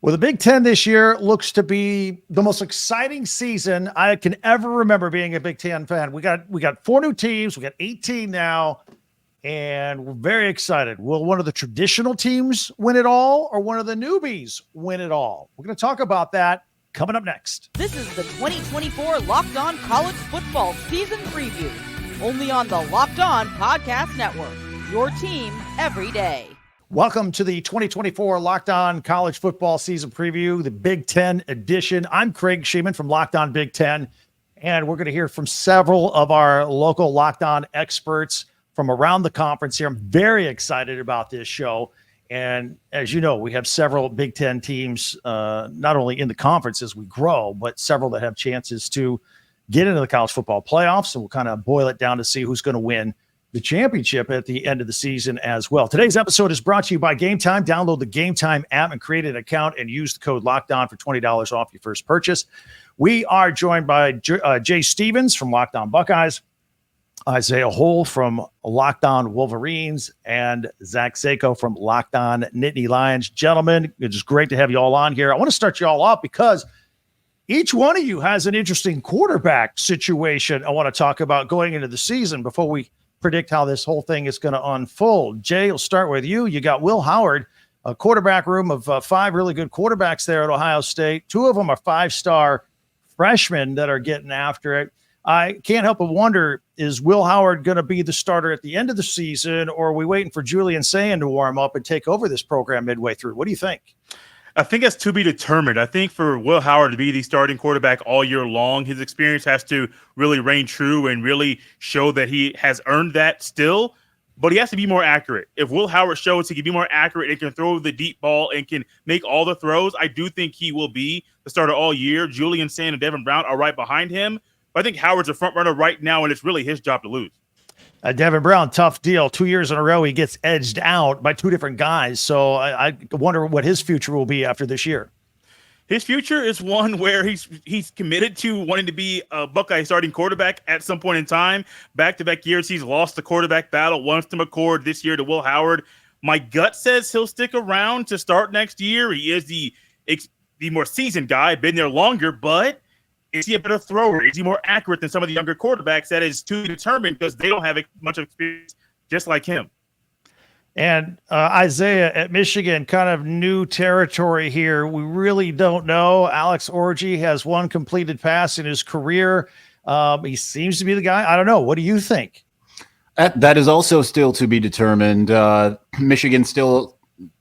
Well, the Big Ten this year looks to be the most exciting season I can ever remember being a Big Ten fan. We got 4 new teams. We got 18 now, and we're very excited. Will one of the traditional teams win it all, or one of the newbies win it all? We're going to talk about that coming up next. This is the 2024 Locked On College Football Season Preview, only on the Locked On Podcast Network, your team every day. Welcome to the 2024 Locked On College Football Season Preview, the Big Ten edition. I'm Craig Sheeman from Locked On Big Ten, and we're going to hear from several of our local Locked On experts from around the conference here. I'm very excited about this show. And as you know, we have several Big Ten teams, not only in the conference as we grow, but several that have chances to get into the college football playoffs. And we'll kind of boil it down to see who's going to win the championship at the end of the season as well. Today's episode is brought to you by Game Time. Download the Game Time app and create an account and use the code LOCKEDON for $20 off your first purchase. We are joined by Jay Stevens from Locked On Buckeyes, Isaiah Hole from Locked On Wolverines, and Zach Sako from Locked On Nittany Lions. Gentlemen, it's just great to have you all on here. I want to start you all off because each one of you has an interesting quarterback situation I want to talk about going into the season before we predict how this whole thing is going to unfold. Jay, we'll start with you. You got Will Howard, a quarterback room of 5 really good quarterbacks there at Ohio State. 2 of them are 5-star freshmen that are getting after it. I can't help but wonder, is Will Howard going to be the starter at the end of the season, or are we waiting for Julian Sayin to warm up and take over this program midway through? What do you think? I think that's to be determined. I think for Will Howard to be the starting quarterback all year long, his experience has to really reign true and really show that he has earned that still, but he has to be more accurate. If Will Howard shows he can be more accurate and can throw the deep ball and can make all the throws, I do think he will be the starter all year. Julian Sayin and Devin Brown are right behind him, but I think Howard's a front runner right now, and it's really his job to lose. Devin Brown, tough deal. 2 years in a row, he gets edged out by 2 different guys. So I wonder what his future will be after this year. His future is one where he's committed to wanting to be a Buckeye starting quarterback at some point in time. Back-to-back years, he's lost the quarterback battle once to McCord, this year to Will Howard. My gut says he'll stick around to start next year. He is the more seasoned guy, been there longer, but is he a better thrower? Is he more accurate than some of the younger quarterbacks? That is to be determined because they don't have much experience just like him. And Isaiah, at Michigan, kind of new territory here. We really don't know. Alex Orji has 1 completed pass in his career. He seems to be the guy. I don't know. What do you think? That is also still to be determined. Michigan still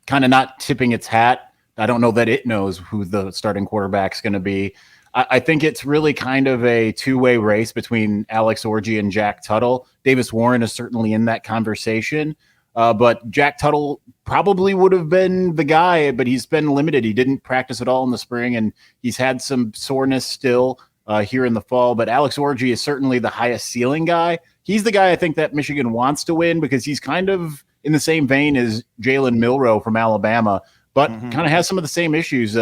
kind of not tipping its hat. I don't know that it knows who the starting quarterback's going to be. I think it's really kind of a 2-way race between Alex Orji and Jack Tuttle. Davis Warren is certainly in that conversation, but Jack Tuttle probably would have been the guy, but he's been limited. He didn't practice at all in the spring, and he's had some soreness still here in the fall. But Alex Orji is certainly the highest ceiling guy. He's the guy I think that Michigan wants to win because he's kind of in the same vein as Jalen Milroe from Alabama, but kind of has some of the same issues.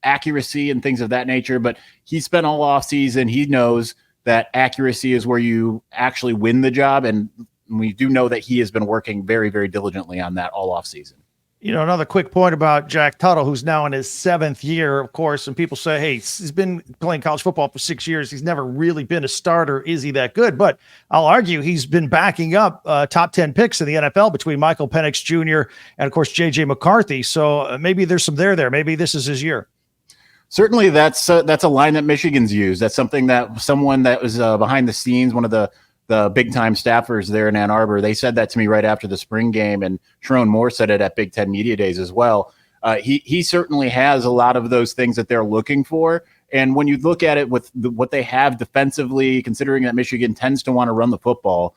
Accuracy and things of that nature, but he spent all off season. He knows that accuracy is where you actually win the job. And we do know that he has been working very, very diligently on that all off season. You know, another quick point about Jack Tuttle, who's now in his 7th year, of course, and people say, hey, he's been playing college football for 6 years. He's never really been a starter. Is he that good? But I'll argue he's been backing up top 10 picks in the NFL between Michael Penix Jr. and, of course, J.J. McCarthy. So maybe there's some there. Maybe this is his year. Certainly, that's a line that Michigan's used. That's something that someone that was behind the scenes, one of the big-time staffers there in Ann Arbor, they said that to me right after the spring game, and Sharon Moore said it at Big Ten Media Days as well. He certainly has a lot of those things that they're looking for, and when you look at it with what they have defensively, considering that Michigan tends to want to run the football,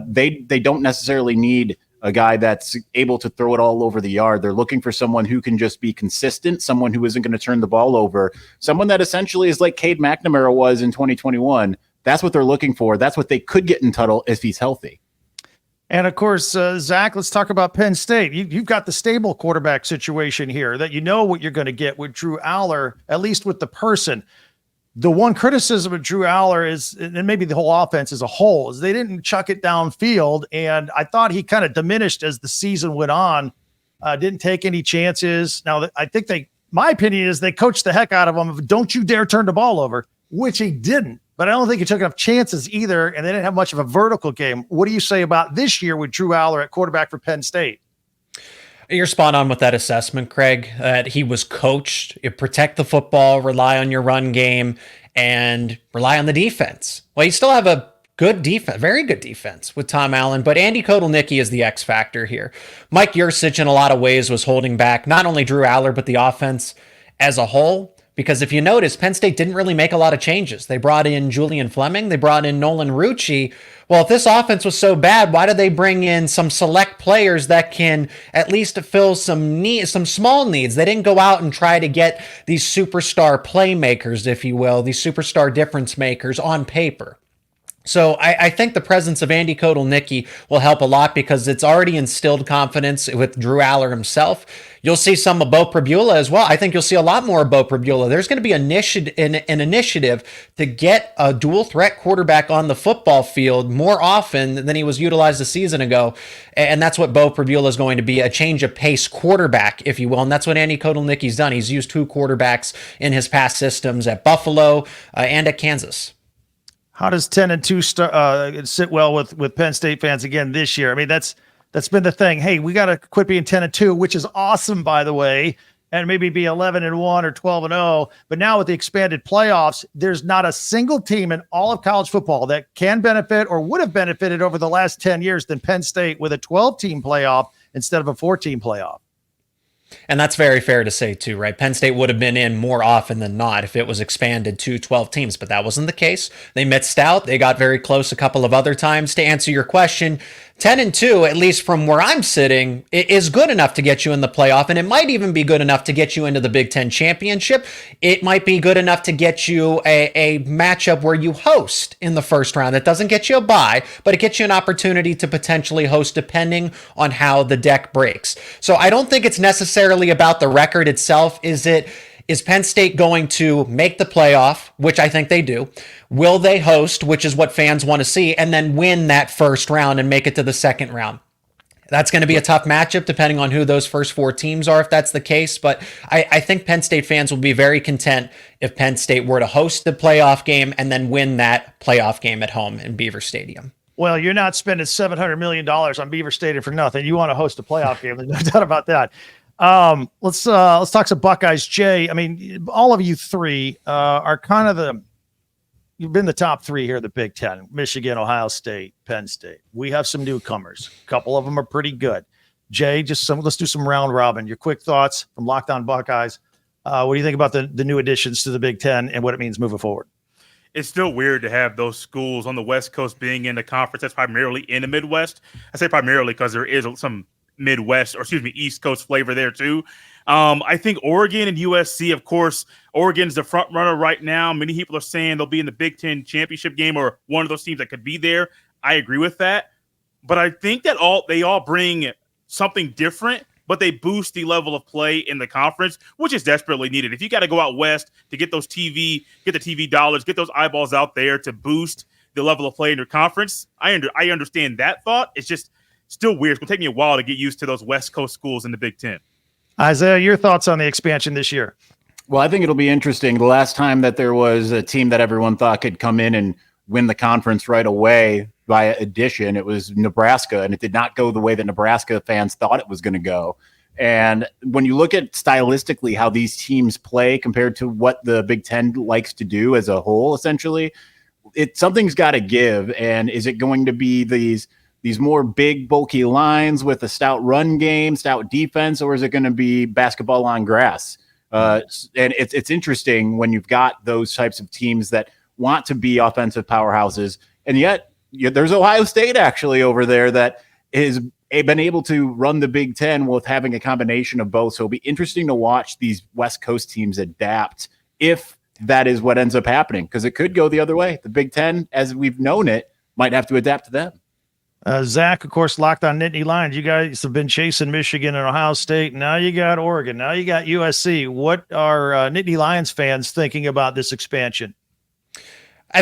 they don't necessarily need a guy that's able to throw it all over the yard. They're looking for someone who can just be consistent, someone who isn't going to turn the ball over, someone that essentially is like Cade McNamara was in 2021. That's what they're looking for. That's what they could get in Tuttle if he's healthy. And, of course, Zach, let's talk about Penn State. You've got the stable quarterback situation here that you know what you're going to get with Drew Aller, at least with the person. The one criticism of Drew Aller is, and maybe the whole offense as a whole, is they didn't chuck it downfield. And I thought he kind of diminished as the season went on, didn't take any chances. Now, I think they my opinion is they coached the heck out of him. Don't you dare turn the ball over, which he didn't. But I don't think he took enough chances either, and they didn't have much of a vertical game. What do you say about this year with Drew Aller at quarterback for Penn State? You're spot on with that assessment, Craig, that he was coached. You protect the football, rely on your run game, and rely on the defense. Well, you still have a good defense, very good defense with Tom Allen, but Andy Kotelnicki is the X factor here. Mike Yurcich, in a lot of ways, was holding back not only Drew Aller, but the offense as a whole. Because if you notice, Penn State didn't really make a lot of changes. They brought in Julian Fleming. They brought in Nolan Rucci. Well, if this offense was so bad, why did they bring in some select players that can at least fill some small needs? They didn't go out and try to get these superstar playmakers, if you will, these superstar difference makers on paper. So I think the presence of Andy Kotelnicki will help a lot because it's already instilled confidence with Drew Aller himself. You'll see some of Beau Pribula as well. I think you'll see a lot more of Beau Pribula. There's going to be an initiative to get a dual threat quarterback on the football field more often than he was utilized a season ago. And that's what Beau Pribula is going to be, a change of pace quarterback, if you will. And that's what Andy Kotelnicki's done. He's used two quarterbacks in his past systems at Buffalo and at Kansas. How does 10-2 sit well with Penn State fans again this year? I mean, that's been the thing. Hey, we got to quit being 10-2, which is awesome, by the way, and maybe be 11-1 or 12-0. But now with the expanded playoffs, there's not a single team in all of college football that can benefit or would have benefited over the last 10 years than Penn State with a 12-team playoff instead of a 14 playoff. And that's very fair to say too, right? Penn State would have been in more often than not if it was expanded to 12 teams, but that wasn't the case. They missed out. They got very close a couple of other times. To answer your question, 10-2, at least from where I'm sitting, is good enough to get you in the playoff, and it might even be good enough to get you into the Big Ten championship. It might be good enough to get you a matchup where you host in the first round. That doesn't get you a bye, but it gets you an opportunity to potentially host depending on how the deck breaks. So I don't think it's necessarily about the record itself. Is Penn State going to make the playoff, which I think they do? Will they host, which is what fans want to see, and then win that first round and make it to the second round? That's going to be a tough matchup depending on who those first four teams are, if that's the case. But I think Penn State fans will be very content if Penn State were to host the playoff game and then win that playoff game at home in Beaver Stadium. Well, you're not spending $700 million on Beaver Stadium for nothing. You want to host a playoff game. There's no doubt about that. Let's talk some Buckeyes. Jay, I mean, all of you three are kind of you've been the top three here at the Big Ten: Michigan, Ohio State, Penn State. We have some newcomers. A couple of them are pretty good. Jay, let's do some round robin. Your quick thoughts from Locked On Buckeyes. What do you think about the new additions to the Big Ten and what it means moving forward? It's still weird to have those schools on the West Coast being in the conference that's primarily in the Midwest. I say primarily because there is some East Coast flavor there too. I think Oregon and USC, of course, Oregon's the front runner right now. Many people are saying they'll be in the Big Ten championship game or one of those teams that could be there. I agree with that. But I think that they all bring something different, but they boost the level of play in the conference, which is desperately needed. If you got to go out west to get the TV dollars, get those eyeballs out there to boost the level of play in your conference, I understand that thought. It's just still weird. It's going to take me a while to get used to those West Coast schools in the Big Ten. Isaiah, your thoughts on the expansion this year? Well, I think it'll be interesting. The last time that there was a team that everyone thought could come in and win the conference right away via addition, it was Nebraska, and it did not go the way that Nebraska fans thought it was going to go. And when you look at stylistically how these teams play compared to what the Big Ten likes to do as a whole, essentially, something's got to give. And is it going to be these more big, bulky lines with a stout run game, stout defense, or is it going to be basketball on grass? And it's interesting when you've got those types of teams that want to be offensive powerhouses, and yet there's Ohio State actually over there that has been able to run the Big Ten with having a combination of both. So it'll be interesting to watch these West Coast teams adapt if that is what ends up happening, because it could go the other way. The Big Ten, as we've known it, might have to adapt to them. Zach, of course, Locked On Nittany Lions. You guys have been chasing Michigan and Ohio State. Now you got Oregon. Now you got USC. What are Nittany Lions fans thinking about this expansion?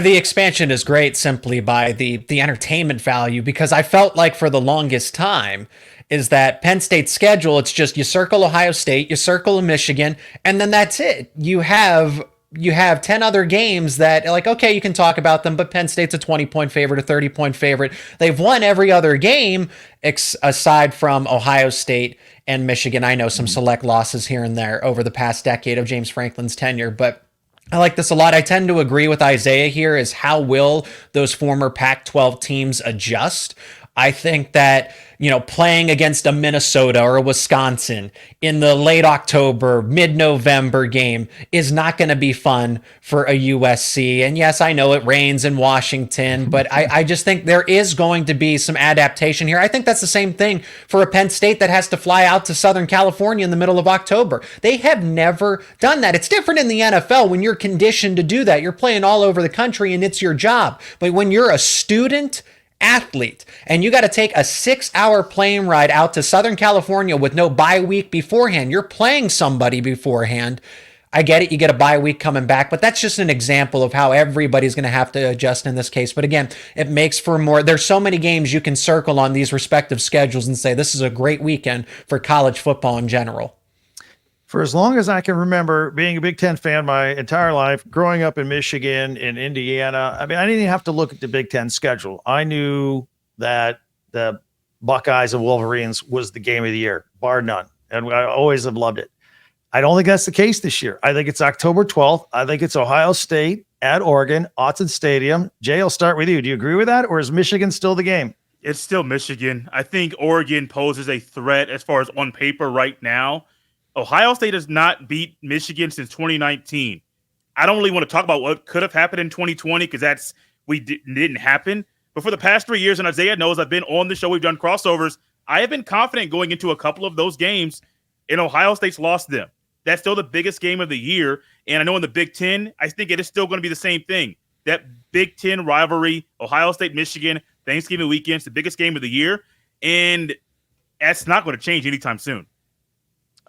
The expansion is great simply by the entertainment value, because I felt like for the longest time, is that Penn State's schedule, it's just you circle Ohio State, you circle Michigan, and then that's it. You have 10 other games that, like, okay, you can talk about them, but Penn State's a 20-point favorite, a 30-point favorite. They've won every other game aside from Ohio State and Michigan. I know some select losses here and there over the past decade of James Franklin's tenure, but I like this a lot. I tend to agree with Isaiah here is how will those former Pac-12 teams adjust? I think that, playing against a Minnesota or a Wisconsin in the late October, mid-November game is not going to be fun for a USC. And yes, I know it rains in Washington, but I just think there is going to be some adaptation here. I think that's the same thing for a Penn State that has to fly out to Southern California in the middle of October. They have never done that. It's different in the NFL when you're conditioned to do that. You're playing all over the country and it's your job. But when you're a student athlete and you got to take a 6-hour plane ride out to Southern California with no bye week beforehand, you're playing somebody beforehand. I get it. You get a bye week coming back, but that's just an example of how everybody's going to have to adjust in this case. But again, it makes for more. There's so many games you can circle on these respective schedules and say, this is a great weekend for college football in general. For as long as I can remember being a Big Ten fan my entire life, growing up in Michigan, in Indiana, I didn't even have to look at the Big Ten schedule. I knew that the Buckeyes and Wolverines was the game of the year, bar none. And I always have loved it. I don't think that's the case this year. I think it's October 12th. I think it's Ohio State at Oregon, Autzen Stadium. Jay, I'll start with you. Do you agree with that, or is Michigan still the game? It's still Michigan. I think Oregon poses a threat as far as on paper right now. Ohio State has not beat Michigan since 2019. I don't really want to talk about what could have happened in 2020 because didn't happen. But for the past 3 years, and Isaiah knows I've been on the show, we've done crossovers. I have been confident going into a couple of those games, and Ohio State's lost them. That's still the biggest game of the year. And I know in the Big Ten, I think it is still going to be the same thing. That Big Ten rivalry, Ohio State, Michigan, Thanksgiving weekend, it's the biggest game of the year. And that's not going to change anytime soon.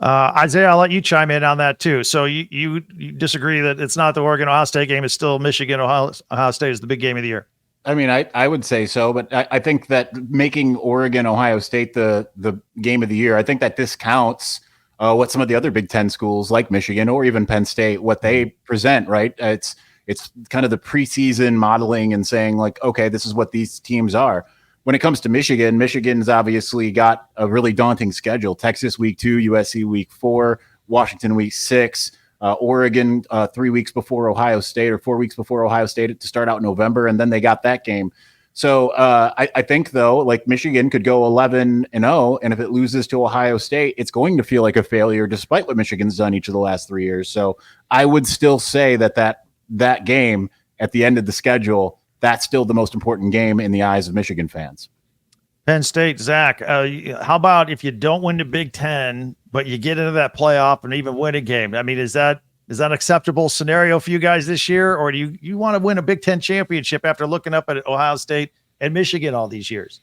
Isaiah, I'll let you chime in on that too. So you disagree that it's not the Oregon-Ohio State game. It's still Michigan-Ohio State is the big game of the year. I mean, I would say so, but I think that making Oregon-Ohio State the game of the year, I think that discounts what some of the other Big Ten schools like Michigan or even Penn State, what they present, right? It's kind of the preseason modeling and saying like, okay, this is what these teams are. When it comes to Michigan, Michigan's obviously got a really daunting schedule. Texas week 2, USC week 4, Washington week 6, Oregon 3 weeks before Ohio State or 4 weeks before Ohio State to start out November, and then they got that game. So I think, though, like Michigan could go 11-0, and if it loses to Ohio State, it's going to feel like a failure despite what Michigan's done each of the last 3 years. So I would still say that game at the end of the schedule, that's still the most important game in the eyes of Michigan fans. Penn State, Zach, how about if you don't win the Big Ten, but you get into that playoff and even win a game? I mean, is that an acceptable scenario for you guys this year, or do you want to win a Big Ten championship after looking up at Ohio State and Michigan all these years?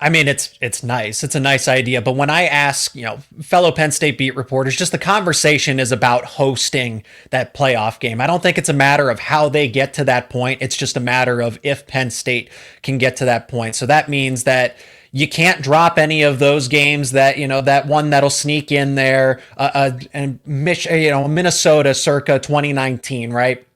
I mean, it's nice. It's a nice idea. But when I ask, fellow Penn State beat reporters, just the conversation is about hosting that playoff game. I don't think it's a matter of how they get to that point. It's just a matter of if Penn State can get to that point. So that means that you can't drop any of those games that, that one that'll sneak in there, and Minnesota circa 2019, right?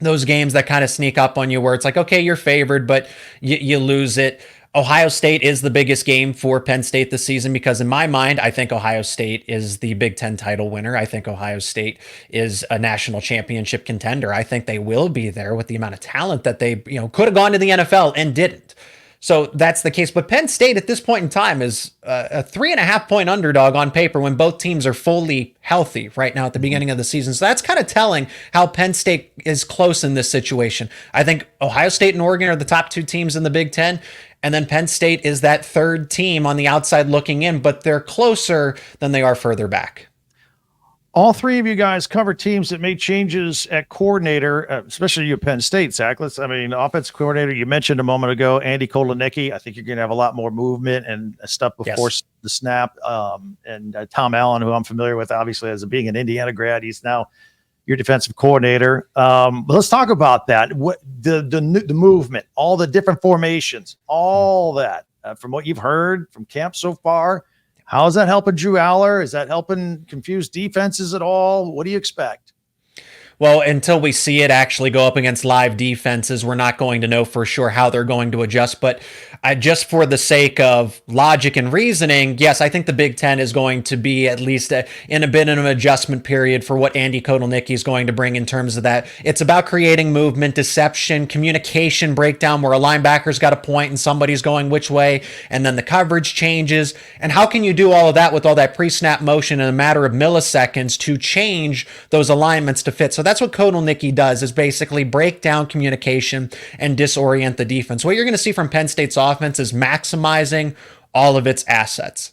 Those games that kind of sneak up on you where it's like, okay, you're favored, but you lose it. Ohio State is the biggest game for Penn State this season because in my mind, I think Ohio State is the Big Ten title winner. I think Ohio State is a national championship contender. I think they will be there with the amount of talent that they, could have gone to the NFL and didn't. So that's the case. But Penn State at this point in time is a 3.5-point underdog on paper when both teams are fully healthy right now at the beginning of the season. So that's kind of telling how Penn State is close in this situation. I think Ohio State and Oregon are the top 2 teams in the Big Ten. And then Penn State is that third team on the outside looking in, but they're closer than they are further back. All three of you guys cover teams that made changes at coordinator, especially you at Penn State, Zach. Offensive coordinator, you mentioned a moment ago, Andy Kotelnicki. I think you're going to have a lot more movement and stuff before the snap. And Tom Allen, who I'm familiar with, obviously, as being an Indiana grad, he's now your defensive coordinator. But let's talk about that. What the movement, all the different formations, all that from what you've heard from camp so far. How is that helping Drew Aller? Is that helping confuse defenses at all? What do you expect? Well, until we see it actually go up against live defenses, we're not going to know for sure how they're going to adjust. But just for the sake of logic and reasoning, yes, I think the Big Ten is going to be at least in a bit of an adjustment period for what Andy Kotelnicki is going to bring in terms of that. It's about creating movement, deception, communication breakdown where a linebacker's got a point and somebody's going which way, and then the coverage changes. And how can you do all of that with all that pre-snap motion in a matter of milliseconds to change those alignments to fit? So that's what Kotelnicki does, is basically break down communication and disorient the defense. What you're going to see from Penn State's offense is maximizing all of its assets.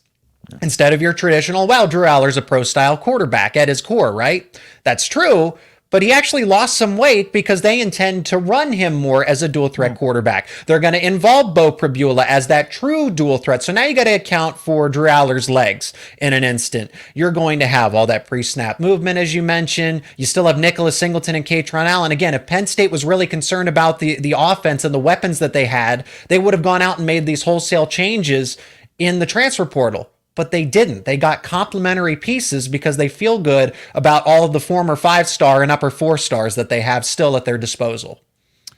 Instead of your traditional, well, Drew Aller's a pro-style quarterback at his core, right? That's true, but he actually lost some weight because they intend to run him more as a dual-threat quarterback. They're going to involve Bo Prabula as that true dual threat. So now you got to account for Drew Aller's legs in an instant. You're going to have all that pre-snap movement, as you mentioned. You still have Nicholas Singleton and Katron Allen. Again, if Penn State was really concerned about the offense and the weapons that they had, they would have gone out and made these wholesale changes in the transfer portal. But they didn't. They got complementary pieces because they feel good about all of the former 5-star and upper 4-stars that they have still at their disposal.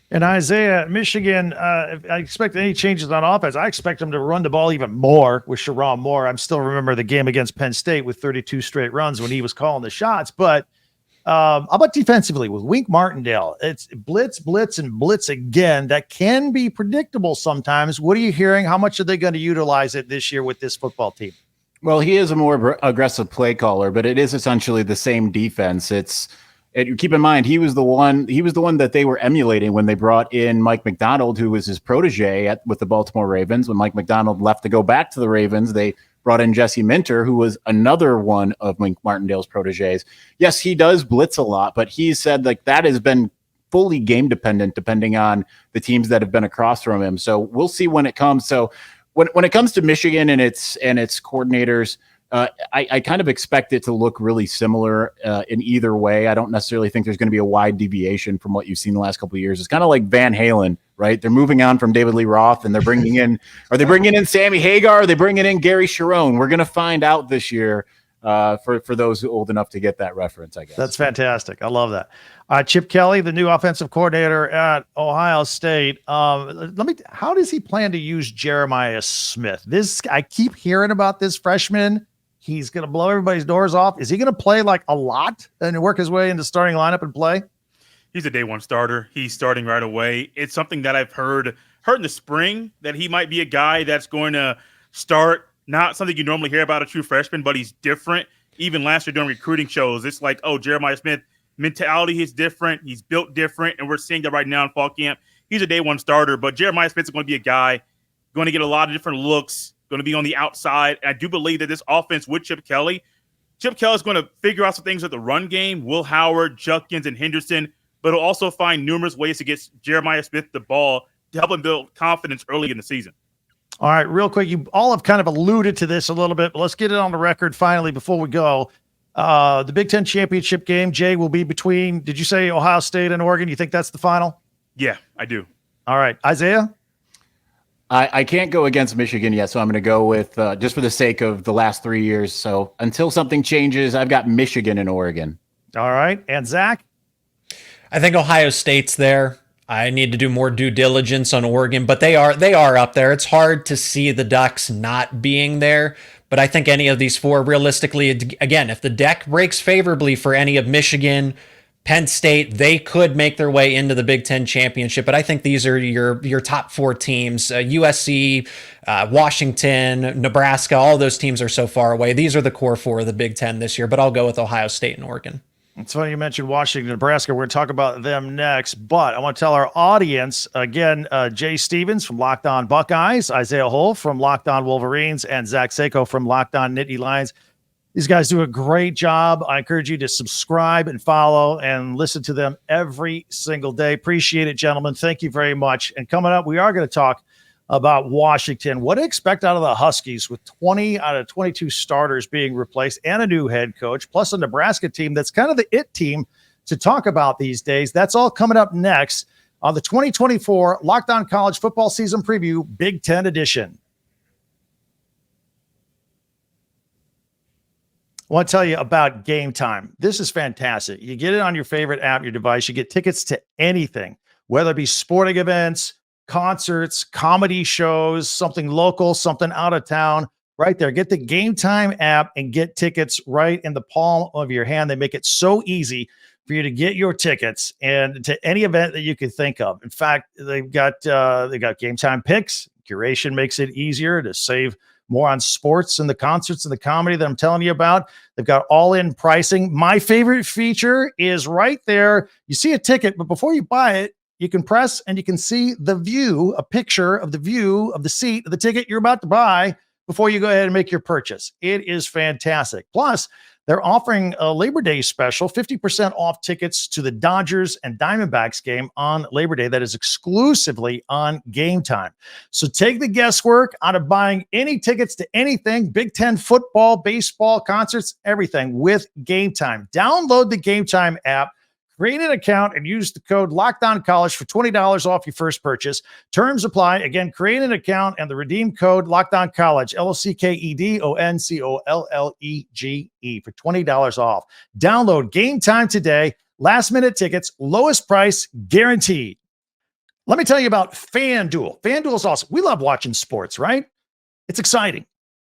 And Isaiah, Michigan, if I expect any changes on offense. I expect them to run the ball even more with Sharon Moore. I still remember the game against Penn State with 32 straight runs when he was calling the shots. But how about defensively with Wink Martindale? It's blitz, and blitz again. That can be predictable sometimes. What are you hearing? How much are they going to utilize it this year with this football team? Well, he is a more aggressive play caller, but it is essentially the same defense. Keep in mind, he was the one that they were emulating when they brought in Mike Macdonald, who was his protege with the Baltimore Ravens. When Mike Macdonald left to go back to the Ravens, they brought in Jesse Minter, who was another one of Wink Martindale's proteges. Yes, he does blitz a lot, but he said like that has been fully game dependent, depending on the teams that have been across from him. So we'll see when it comes. So when it comes to Michigan and its coordinators, I kind of expect it to look really similar in either way. I don't necessarily think there's going to be a wide deviation from what you've seen the last couple of years. It's kind of like Van Halen, right? They're moving on from David Lee Roth and they're bringing in, are they bringing in Sammy Hagar? Are they bringing in Gary Sharon? We're going to find out this year for those old enough to get that reference, I guess. That's fantastic. I love that. Chip Kelly, the new offensive coordinator at Ohio State. How does he plan to use Jeremiah Smith? I keep hearing about this freshman. He's going to blow everybody's doors off. Is he going to play like a lot and work his way into starting lineup and play? He's a day one starter. He's starting right away. It's something that I've heard in the spring that he might be a guy that's going to start. Not something you normally hear about a true freshman, but he's different. Even last year during recruiting shows, it's like, oh, Jeremiah Smith mentality is different. He's built different, and we're seeing that right now in fall camp. He's a day one starter, but Jeremiah Smith is going to be a guy going to get a lot of different looks, going to be on the outside. And I do believe that this offense with Chip Kelly is going to figure out some things with the run game, Will Howard, Judkins, and Henderson, but he'll also find numerous ways to get Jeremiah Smith the ball to help him build confidence early in the season. All right, real quick, you all have kind of alluded to this a little bit, but let's get it on the record finally before we go. The Big Ten championship game, Jay, will be between, did you say Ohio State and Oregon? You think that's the final? Yeah, I do. All right, Isaiah? I can't go against Michigan yet, so I'm going to go with, just for the sake of the last 3 years. So until something changes, I've got Michigan and Oregon. All right, and Zach? I think Ohio State's there. I need to do more due diligence on Oregon, but they are up there. It's hard to see the Ducks not being there, but I think any of these four, realistically, again, if the deck breaks favorably for any of Michigan, Penn State, they could make their way into the Big Ten championship, but I think these are your top four teams. USC, Washington, Nebraska, all those teams are so far away. These are the core four of the Big Ten this year, but I'll go with Ohio State and Oregon. It's funny you mentioned Washington, Nebraska. We're going to talk about them next, but I want to tell our audience, again, Jay Stevens from Locked On Buckeyes, Isaiah Hull from Locked On Wolverines, and Zach Seko from Locked On Nittany Lions. These guys do a great job. I encourage you to subscribe and follow and listen to them every single day. Appreciate it, gentlemen. Thank you very much. And coming up, we are going to talk about Washington. What to expect out of the Huskies with 20 out of 22 starters being replaced and a new head coach, plus a Nebraska team that's kind of the it team to talk about these days. That's all coming up next on the 2024 Locked On College Football Season Preview Big Ten Edition. I want to tell you about Game Time. This is fantastic. You get it on your favorite app, your device. You get tickets to anything, whether it be sporting events, concerts, comedy shows, something local, something out of town, right there. Get the Game Time app and get tickets right in the palm of your hand. They make it so easy for you to get your tickets and to any event that you could think of. In fact, they've got Game Time picks. Curation makes it easier to save more on sports and the concerts and the comedy that I'm telling you about. They've got all-in pricing. My favorite feature is right there. You see a ticket, but before you buy it, you can press and you can see the view, a picture of the view of the seat of the ticket you're about to buy before you go ahead and make your purchase. It is fantastic. Plus, they're offering a Labor Day special, 50% off tickets to the Dodgers and Diamondbacks game on Labor Day that is exclusively on Game Time. So take the guesswork out of buying any tickets to anything, Big Ten football, baseball, concerts, everything with Game Time. Download the Game Time app, create an account, and use the code LOCKDOWNCollege for $20 off your first purchase. Terms apply. Again, create an account and the redeem code LOCKDOWNCollege, LOCKEDONCOLLEGE for $20 off. Download Game Time today. Last minute tickets, lowest price guaranteed. Let me tell you about FanDuel. FanDuel is awesome. We love watching sports, right? It's exciting,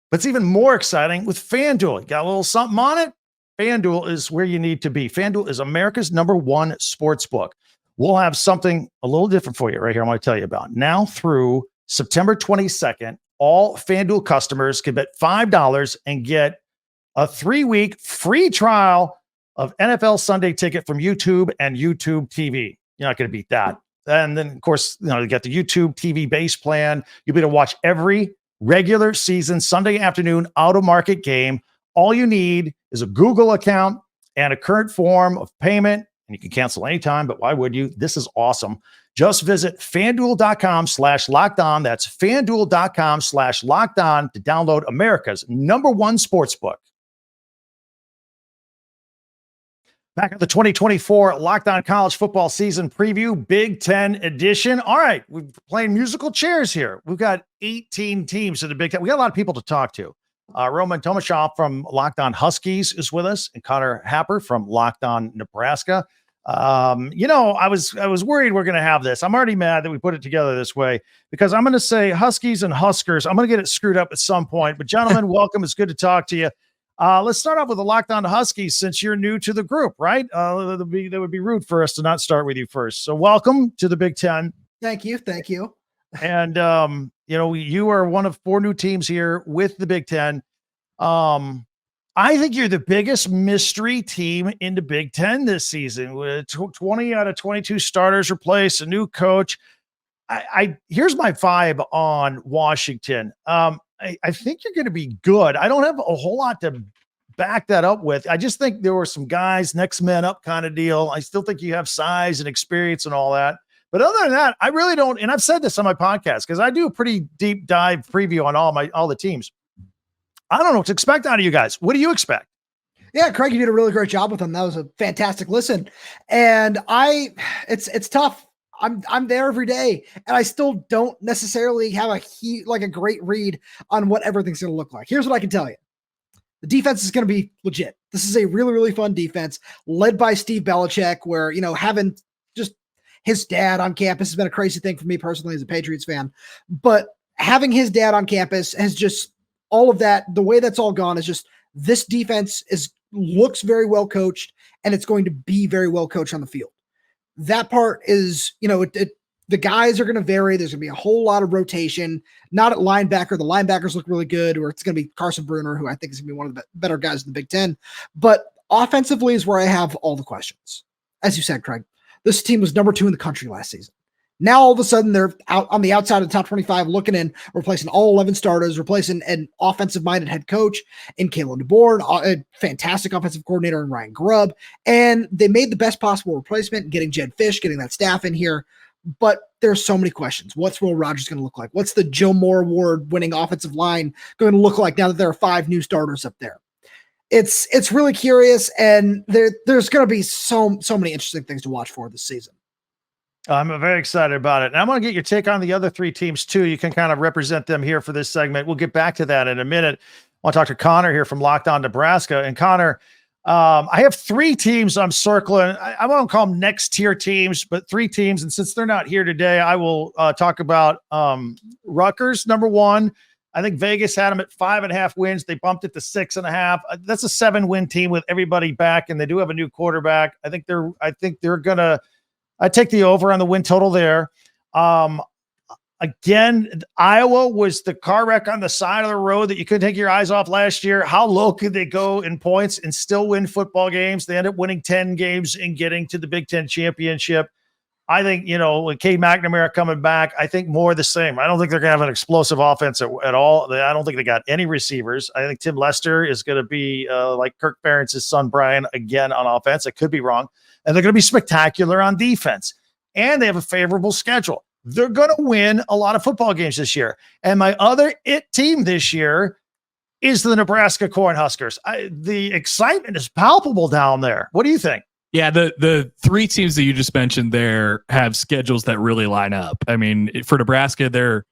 but it's even more exciting with FanDuel. You got a little something on it? FanDuel is where you need to be. FanDuel is America's #1 sports book. We'll have something a little different for you right here. I'm going to tell you about. Now through September 22nd, all FanDuel customers can bet $5 and get a 3-week free trial of NFL Sunday Ticket from YouTube and YouTube TV. You're not going to beat that. And then, of course, you got the YouTube TV base plan. You'll be able to watch every regular season Sunday afternoon out-of-market game. All you need is a Google account and a current form of payment, and you can cancel anytime, but why would you? This is awesome. Just visit FanDuel.com/lockedon. That's FanDuel.com/lockedon to download America's #1 sportsbook. Back at the 2024 Locked On College Football Season Preview, Big Ten Edition. All right, we're playing musical chairs here. We've got 18 teams in the Big Ten. We got a lot of people to talk to. Roman Tomashoff from Locked On Huskies is with us, and Connor Happer from Locked On Nebraska. I was worried we're going to have this. I'm already mad that we put it together this way because I'm going to say Huskies and Huskers. I'm going to get it screwed up at some point. But gentlemen, welcome. It's good to talk to you. Let's start off with the Locked On Huskies since you're new to the group, right? That would be rude for us to not start with you first. So welcome to the Big Ten. Thank you. And, you are one of 4 new teams here with the Big Ten. I think you're the biggest mystery team in the Big Ten this season with 20 out of 22 starters replaced, a new coach. Here's my vibe on Washington. I think you're going to be good. I don't have a whole lot to back that up with. I just think there were some guys, next man up kind of deal. I still think you have size and experience and all that. But other than that, I really don't. And I've said this on my podcast because I do a pretty deep dive preview on all the teams. I don't know what to expect out of you guys. What do you expect? Yeah, Craig, you did a really great job with them. That was a fantastic listen. And it's tough. I'm there every day, and I still don't necessarily have a great read on what everything's going to look like. Here's what I can tell you. The defense is going to be legit. This is a really, really fun defense led by Steve Belichick, where, having just his dad on campus has been a crazy thing for me personally as a Patriots fan, but having his dad on campus has just all of that. The way that's all gone is just this defense looks very well coached, and it's going to be very well coached on the field. That part is, the guys are going to vary. There's going to be a whole lot of rotation, not at linebacker. The linebackers look really good, or it's going to be Carson Bruner, who I think is going to be one of the better guys in the Big Ten. But offensively is where I have all the questions. As you said, Craig, this team was number 2 in the country last season. Now, all of a sudden, they're out on the outside of the top 25, looking in, replacing all 11 starters, replacing an offensive-minded head coach in Kalen DeBoer, a fantastic offensive coordinator in Ryan Grubb, and they made the best possible replacement, getting Jed Fish, getting that staff in here. But there's so many questions. What's Will Rogers going to look like? What's the Joe Moore Award-winning offensive line going to look like now that there are 5 new starters up there? It's really curious, and there's going to be so many interesting things to watch for this season. I'm very excited about it. And I'm going to get your take on the other 3 teams too. You can kind of represent them here for this segment. We'll get back to that in a minute. want to talk to Connor here from Locked On Nebraska. And Connor, I have 3 teams I'm circling. I won't call them next tier teams, but 3 teams. And since they're not here today, I will talk about Rutgers, number 1. I think Vegas had them at 5.5 wins. They bumped it to 6.5. That's a 7-win team with everybody back, and they do have a new quarterback. I think they're gonna. I take the over on the win total there. Again, Iowa was the car wreck on the side of the road that you couldn't take your eyes off last year. How low could they go in points and still win football games? They end up winning 10 games and getting to the Big Ten championship. I think, with Cade McNamara coming back, I think more of the same. I don't think they're going to have an explosive offense at all. I don't think they got any receivers. I think Tim Lester is going to be like Kirk Ferentz's son, Brian, again on offense. I could be wrong. And they're going to be spectacular on defense. And they have a favorable schedule. They're going to win a lot of football games this year. And my other team this year is the Nebraska Cornhuskers. The excitement is palpable down there. What do you think? Yeah, the 3 teams that you just mentioned there have schedules that really line up. I mean, for Nebraska, their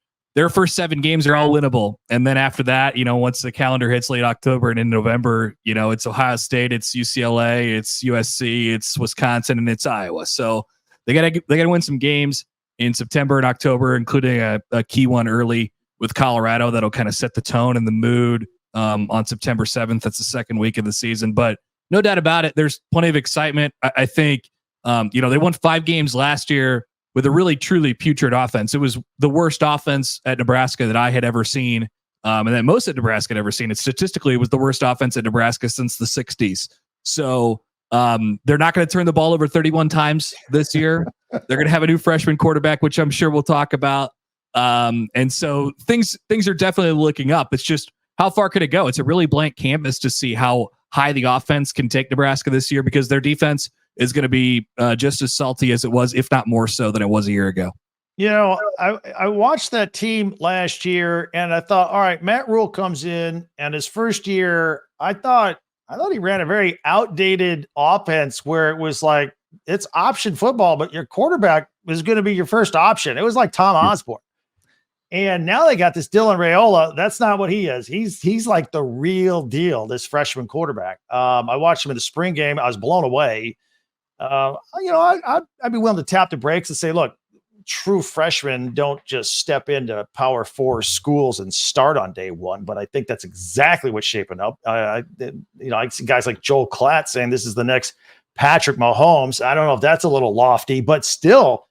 first 7 games are all winnable. And then after that, once the calendar hits late October and in November, it's Ohio State, it's UCLA, it's USC, it's Wisconsin, and it's Iowa. So they gotta win some games in September and October, including a key one early with Colorado that'll kind of set the tone and the mood on September 7th. That's the second week of the season. But no doubt about it, there's plenty of excitement. I think, they won 5 games last year with a really, truly putrid offense. It was the worst offense at Nebraska that I had ever seen, and that most at Nebraska had ever seen. Statistically, it was the worst offense at Nebraska since the 60s. So they're not going to turn the ball over 31 times this year. They're going to have a new freshman quarterback, which I'm sure we'll talk about. And so things are definitely looking up. It's just, how far could it go? It's a really blank canvas to see how high the offense can take Nebraska this year, because their defense is going to be just as salty as it was, if not more so than it was a year ago. I watched that team last year and I thought, all right, Matt Rule comes in, and his first year, I thought he ran a very outdated offense where it was like, it's option football, but your quarterback is going to be your first option. It was like Tom Osborne. And now they got this Dylan Raiola. That's not what he is. He's like the real deal, this freshman quarterback. I watched him in the spring game. I was blown away. I'd be willing to tap the brakes and say, look, true freshmen don't just step into Power 4 schools and start on day one. But I think that's exactly what's shaping up. I see guys like Joel Klatt saying this is the next Patrick Mahomes. I don't know if that's a little lofty, but still,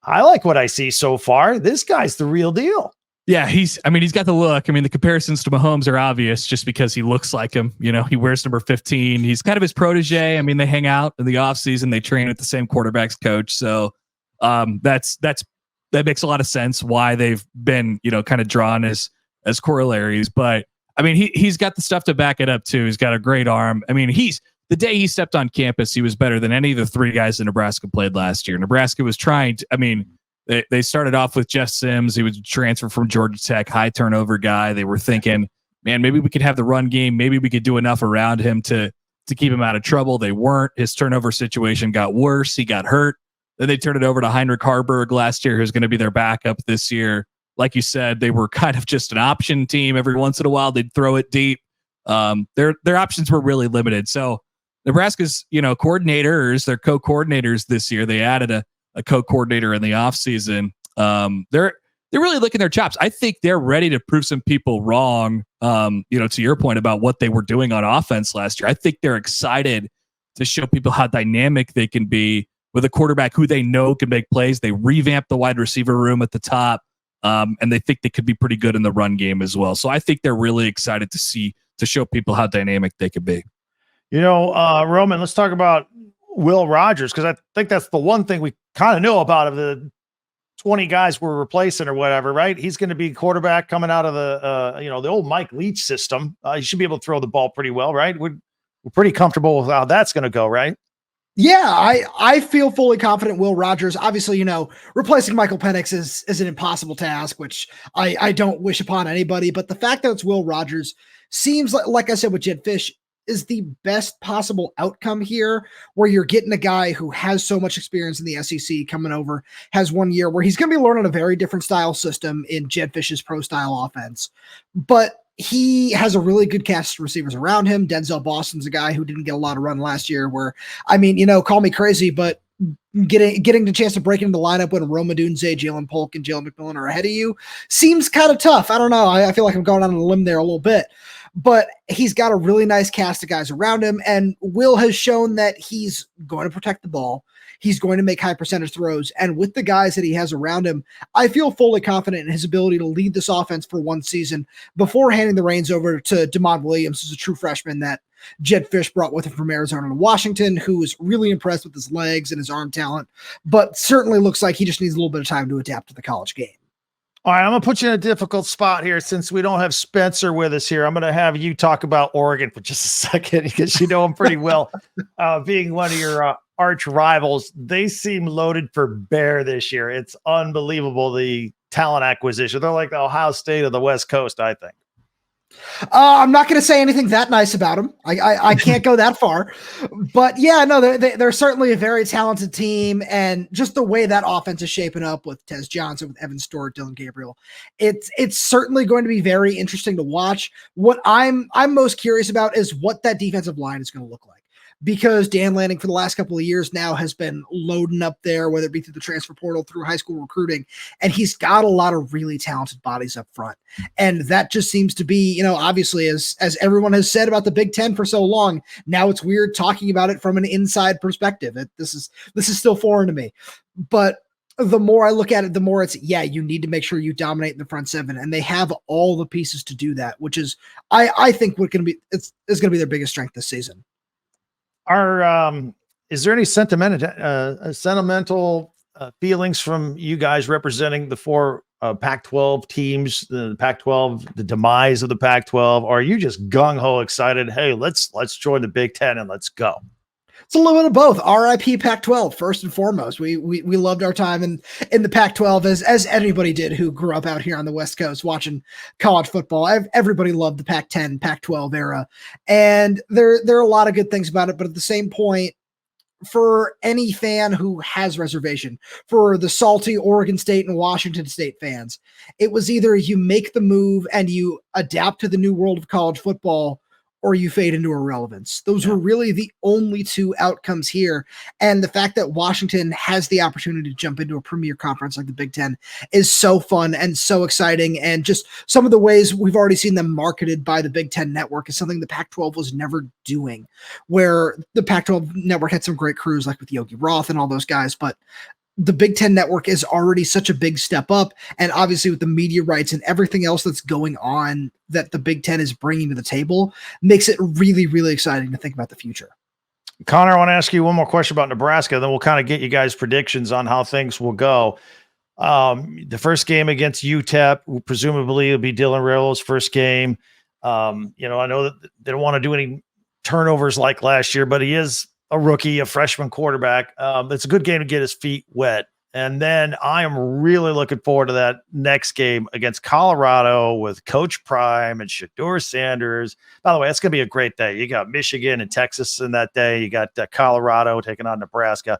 I like what I see so far. This guy's the real deal. Yeah, he's got the look. I mean, the comparisons to Mahomes are obvious just because he looks like him. He wears number 15. He's kind of his protege. I mean, they hang out in the offseason. They train with the same quarterback's coach. So that makes a lot of sense why they've been, kind of drawn as corollaries. But I mean, he's got the stuff to back it up too. He's got a great arm. I mean, the day he stepped on campus, he was better than any of the 3 guys that Nebraska played last year. Nebraska was trying to, they started off with Jeff Sims. He was a transfer from Georgia Tech, high turnover guy. They were thinking, man, maybe we could have the run game. Maybe we could do enough around him to keep him out of trouble. They weren't. His turnover situation got worse. He got hurt. Then they turned it over to Heinrich Harburg last year, who's going to be their backup this year. Like you said, they were kind of just an option team. Every once in a while, they'd throw it deep. Their options were really limited. So Nebraska's, coordinators, their co-coordinators this year, they added a co-coordinator in the offseason. They're really licking their chops. I think they're ready to prove some people wrong. To your point about what they were doing on offense last year. I think they're excited to show people how dynamic they can be with a quarterback who they know can make plays. They revamped the wide receiver room at the top, and they think they could be pretty good in the run game as well. So I think they're really excited to show people how dynamic they could be. Roman, let's talk about Will Rogers, because I think that's the one thing we kind of know about of the 20 guys we're replacing or whatever, right? He's going to be quarterback coming out of the old Mike Leach system. He should be able to throw the ball pretty well, right? We're pretty comfortable with how that's going to go, right? Yeah, I feel fully confident Will Rogers. Obviously, replacing Michael Penix is an impossible task, which I don't wish upon anybody. But the fact that it's Will Rogers seems like I said with Jed Fish, is the best possible outcome here, where you're getting a guy who has so much experience in the SEC coming over, has 1 year where he's going to be learning a very different style system in Jed Fish's pro style offense. But he has a really good cast of receivers around him. Denzel Boston's a guy who didn't get a lot of run last year where, I mean, call me crazy, but getting the chance to break into the lineup when Rome Odunze, Jalen Polk, and Jalen McMillan are ahead of you seems kind of tough. I don't know. I feel like I'm going on a limb there a little bit, but he's got a really nice cast of guys around him. And Will has shown that he's going to protect the ball. He's going to make high percentage throws. And with the guys that he has around him, I feel fully confident in his ability to lead this offense for one season before handing the reins over to DeMond Williams, who's a true freshman that Jed Fish brought with him from Arizona to Washington, who was really impressed with his legs and his arm talent, but certainly looks like he just needs a little bit of time to adapt to the college game. All right, I'm going to put you in a difficult spot here since we don't have Spencer with us here. I'm going to have you talk about Oregon for just a second because you know him pretty well, being one of your arch rivals. They seem loaded for bear this year. It's unbelievable, the talent acquisition. They're like the Ohio State of the West Coast, I think. I'm not going to say anything that nice about them. I can't go that far, but yeah, no, they're certainly a very talented team, and just the way that offense is shaping up with Tez Johnson, with Evan Stewart, Dylan Gabriel, it's certainly going to be very interesting to watch. What I'm most curious about is what that defensive line is going to look like. Because Dan Lanning for the last couple of years now has been loading up there, whether it be through the transfer portal, through high school recruiting, and he's got a lot of really talented bodies up front. And that just seems to be, obviously, as everyone has said about the Big Ten for so long, now it's weird talking about it from an inside perspective. This is still foreign to me. But the more I look at it, the more it's, you need to make sure you dominate in the front seven, and they have all the pieces to do that, which is, I think, is going to be their biggest strength this season. Is there any sentimental feelings from you guys representing the four Pac-12 teams, the Pac-12, the demise of the Pac-12? Or are you just gung-ho excited? Hey, let's join the Big Ten and let's go. It's a little bit of both. RIP Pac-12 first and foremost. We loved our time in the Pac-12 as anybody did who grew up out here on the West Coast watching college football. Everybody loved the Pac-10, Pac-12 era, and there are a lot of good things about it. But at the same point, for any fan who has reservation, for the salty Oregon State and Washington State fans, it was either you make the move and you adapt to the new world of college football, or you fade into irrelevance. Those were really the only two outcomes here. And the fact that Washington has the opportunity to jump into a premier conference like the Big Ten is so fun and so exciting. And just some of the ways we've already seen them marketed by the Big Ten network is something the Pac-12 was never doing, where the Pac-12 network had some great crews like with Yogi Roth and all those guys, but the Big Ten network is already such a big step up. And obviously with the media rights and everything else that's going on that the Big Ten is bringing to the table makes it really, really exciting to think about the future. Connor, I want to ask you one more question about Nebraska, then we'll kind of get you guys predictions on how things will go. The first game against UTEP, presumably it'll be Dylan Raio's first game. I know that they don't want to do any turnovers like last year, but he is a rookie, a freshman quarterback. It's a good game to get his feet wet. And then I am really looking forward to that next game against Colorado with Coach Prime and Shedeur Sanders. By the way, that's going to be a great day. You got Michigan and Texas in that day. You got Colorado taking on Nebraska.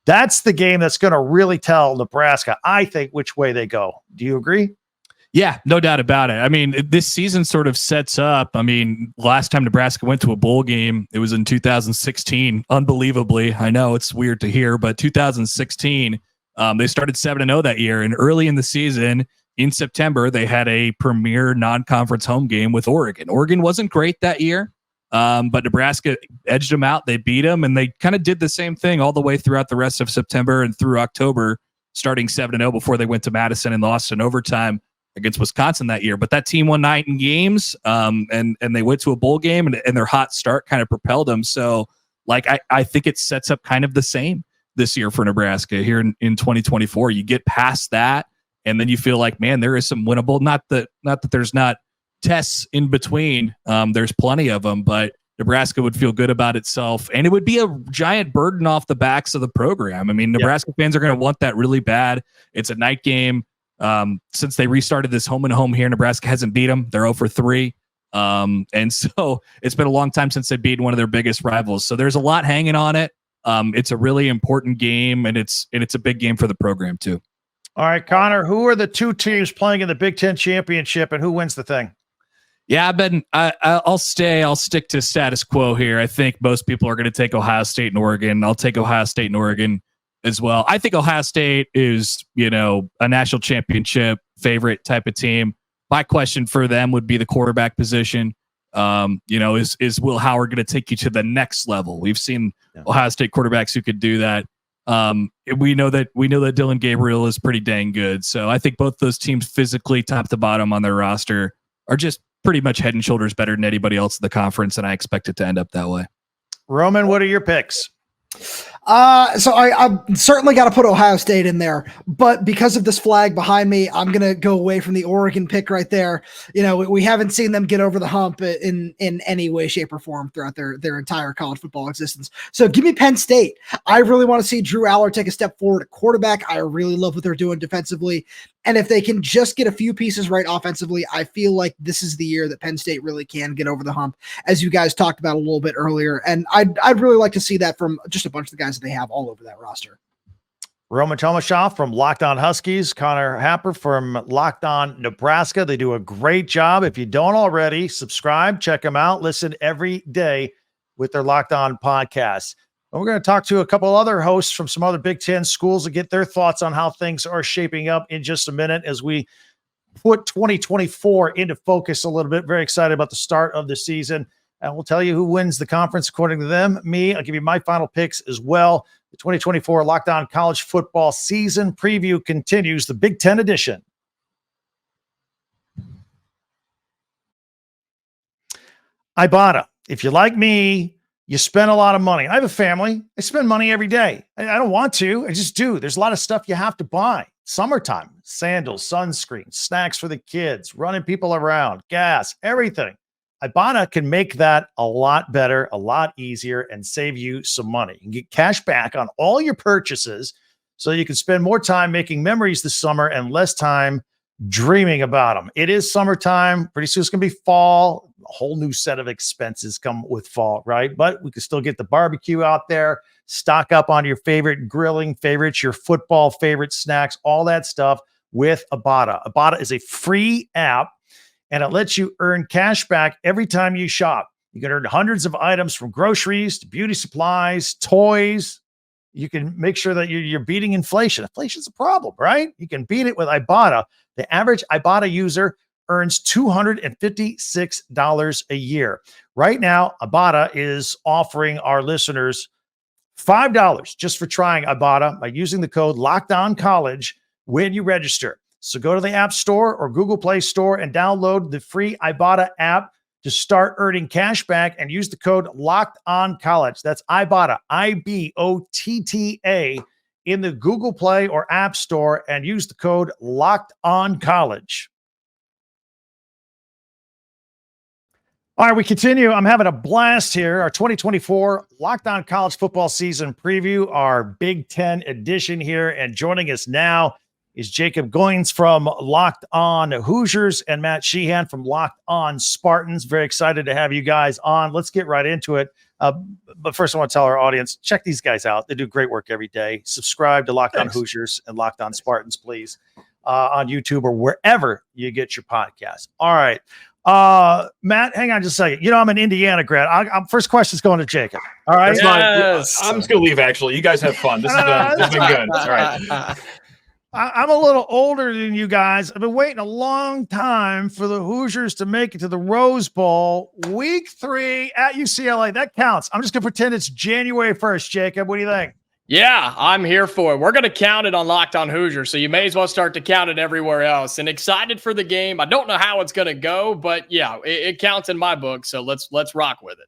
That's the game that's going to really tell Nebraska, I think, which way they go. Do you agree? Yeah, no doubt about it. I mean, this season sort of sets up. I mean, last time Nebraska went to a bowl game, it was in 2016. Unbelievably, I know it's weird to hear, but 2016, they started 7-0 that year. And early in the season, in September, they had a premier non-conference home game with Oregon. Oregon wasn't great that year, but Nebraska edged them out. They beat them, and they kind of did the same thing all the way throughout the rest of September and through October, starting 7-0 before they went to Madison and lost in overtime against Wisconsin that year. But that team won 9 games, and they went to a bowl game, and their hot start kind of propelled them. So, I think it sets up kind of the same this year for Nebraska here in 2024. You get past that, and then you feel like, man, there is some winnable. Not that there's not tests in between. There's plenty of them, but Nebraska would feel good about itself, and it would be a giant burden off the backs of the program. I mean, Nebraska fans are going to want that really bad. It's a night game. Since they restarted this home and home here, Nebraska hasn't beat them. They're 0-3. And so it's been a long time since they beat one of their biggest rivals. So there's a lot hanging on it. It's a really important game, and it's a big game for the program too. All right, Connor, who are the two teams playing in the Big Ten championship, and who wins the thing? Yeah, I'll stick to status quo here. I think most people are going to take Ohio State and Oregon. I'll take Ohio State and Oregon as well. I think Ohio State is, a national championship favorite type of team. My question for them would be the quarterback position. Is Will Howard going to take you to the next level? We've seen Ohio State quarterbacks who could do that. We know that Dylan Gabriel is pretty dang good. So I think both those teams physically top to bottom on their roster are just pretty much head and shoulders better than anybody else in the conference. And I expect it to end up that way. Roman, what are your picks? So I certainly got to put Ohio State in there, but because of this flag behind me, I'm going to go away from the Oregon pick right there. We haven't seen them get over the hump in any way, shape, or form throughout their entire college football existence. So give me Penn State. I really want to see Drew Aller take a step forward at quarterback. I really love what they're doing defensively. And if they can just get a few pieces right offensively, I feel like this is the year that Penn State really can get over the hump, as you guys talked about a little bit earlier. And I'd really like to see that from just a bunch of the guys that they have all over that roster. Roman Tomashoff from Locked On Huskies, Connor Happer from Locked On Nebraska. They do a great job. If you don't already, subscribe, check them out, listen every day with their Locked On podcasts. And we're going to talk to a couple other hosts from some other Big Ten schools to get their thoughts on how things are shaping up in just a minute as we put 2024 into focus a little bit. Very excited about the start of the season. And we'll tell you who wins the conference according to them. Me, I'll give you my final picks as well. The 2024 Locked On College Football season preview continues, the Big Ten edition. Ibotta. If you like me, you spend a lot of money. I have a family. I spend money every day. I don't want to. I just do. There's a lot of stuff you have to buy. Summertime, sandals, sunscreen, snacks for the kids, running people around, gas, everything. Ibotta can make that a lot better, a lot easier, and save you some money. You can get cash back on all your purchases so you can spend more time making memories this summer and less time dreaming about them. It is summertime. Pretty soon it's going to be fall. A whole new set of expenses come with fall, right? But we can still get the barbecue out there, stock up on your favorite grilling favorites, your football favorite snacks, all that stuff with Ibotta. Ibotta is a free app, and it lets you earn cash back every time you shop. You can earn hundreds of items from groceries to beauty supplies, toys. You can make sure that you're beating inflation. Inflation's a problem, right? You can beat it with Ibotta. The average Ibotta user earns $256 a year. Right now, Ibotta is offering our listeners $5 just for trying Ibotta by using the code LOCKEDONCollege when you register. So go to the App Store or Google Play Store and download the free Ibotta app to start earning cash back and use the code LOCKEDONCollege. That's Ibotta, IBOTTA, in the Google Play or App Store and use the code LOCKEDONCollege. All right, we continue. I'm having a blast here. Our 2024 Locked On College Football season preview, our Big Ten edition here. And joining us now is Jacob Goins from Locked On Hoosiers and Matt Sheehan from Locked On Spartans. Very excited to have you guys on. Let's get right into it. But first, I want to tell our audience, check these guys out. They do great work every day. Subscribe to Locked On Hoosiers and Locked On Spartans, please, on YouTube or wherever you get your podcasts. All right. Matt, hang on just a second. I'm an Indiana grad. First question is going to Jacob. All right. Yes. I'm just going to leave, actually. You guys have fun. This has been good. All right. I'm a little older than you guys. I've been waiting a long time for the Hoosiers to make it to the Rose Bowl. Week 3 at UCLA. That counts. I'm just going to pretend it's January 1st, Jacob. What do you think? Yeah, I'm here for it. We're going to count it on Locked On Hoosiers, so you may as well start to count it everywhere else. And excited for the game. I don't know how it's going to go, but yeah, it counts in my book, so let's rock with it.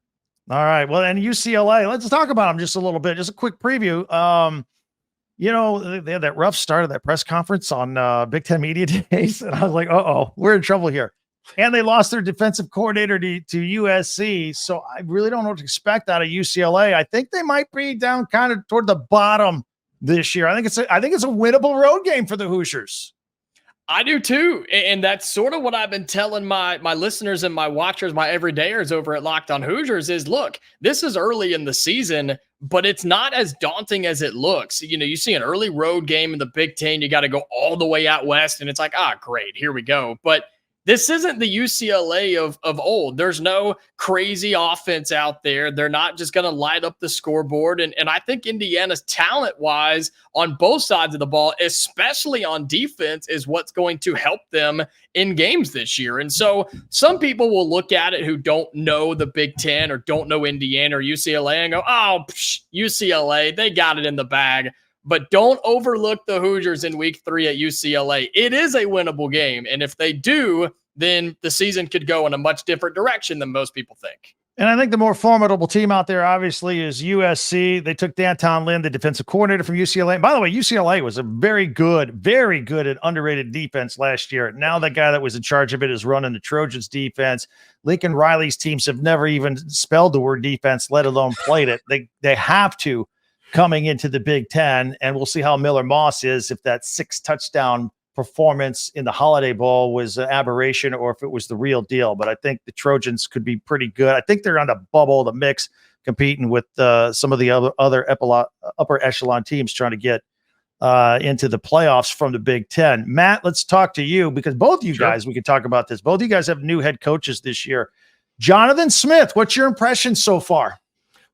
All right. Well, and UCLA, let's talk about them just a little bit. Just a quick preview. They had that rough start of that press conference on Big Ten Media Days, and I was like, we're in trouble here. And they lost their defensive coordinator to USC, so I really don't know what to expect out of UCLA. I think they might be down kind of toward the bottom this year. I think it's a winnable road game for the Hoosiers. I do too, and that's sort of what I've been telling my listeners and my watchers, my everydayers over at Locked On Hoosiers is, look, this is early in the season, but it's not as daunting as it looks. You see an early road game in the Big Ten, you got to go all the way out west, and it's like, great, here we go. But this isn't the UCLA of old. There's no crazy offense out there. They're not just going to light up the scoreboard. And I think Indiana's talent-wise on both sides of the ball, especially on defense, is what's going to help them in games this year. And so some people will look at it who don't know the Big Ten or don't know Indiana or UCLA and go, oh, UCLA, they got it in the bag. But don't overlook the Hoosiers in week 3 at UCLA. It is a winnable game. And if they do, then the season could go in a much different direction than most people think. And I think the more formidable team out there, obviously, is USC. They took Danton Lynn, the defensive coordinator from UCLA. And by the way, UCLA was a very good and underrated defense last year. Now the guy that was in charge of it is running the Trojans defense. Lincoln Riley's teams have never even spelled the word defense, let alone played it. They have to coming into the Big Ten, and we'll see how Miller Moss is, if that 6 touchdown performance in the Holiday Bowl was an aberration or if it was the real deal. But I think the Trojans could be pretty good. I think they're on the bubble, the mix, competing with some of the other upper echelon teams trying to get into the playoffs from the Big Ten. Matt, let's talk to you, because both of you guys, we could talk about this. Both of you guys have new head coaches this year. Jonathan Smith, what's your impression so far?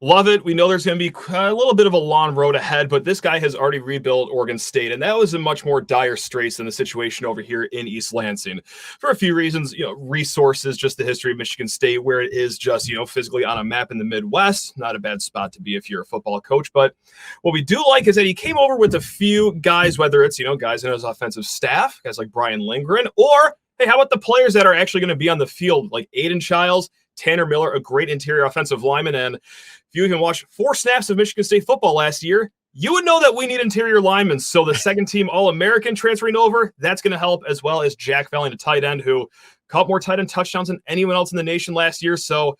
Love it. We know there's going to be a little bit of a long road ahead, but this guy has already rebuilt Oregon State, and that was in much more dire straits than the situation over here in East Lansing for a few reasons. Resources, just the history of Michigan State, where it is just, physically on a map in the Midwest. Not a bad spot to be if you're a football coach. But what we do like is that he came over with a few guys, whether it's, guys in his offensive staff, guys like Brian Lindgren, or, hey, how about the players that are actually going to be on the field, like Aiden Childs, Tanner Miller, a great interior offensive lineman. And if you even watched 4 snaps of Michigan State football last year, you would know that we need interior linemen. So the second team All-American transferring over, that's going to help, as well as Jack Valley, the tight end, who caught more tight end touchdowns than anyone else in the nation last year. So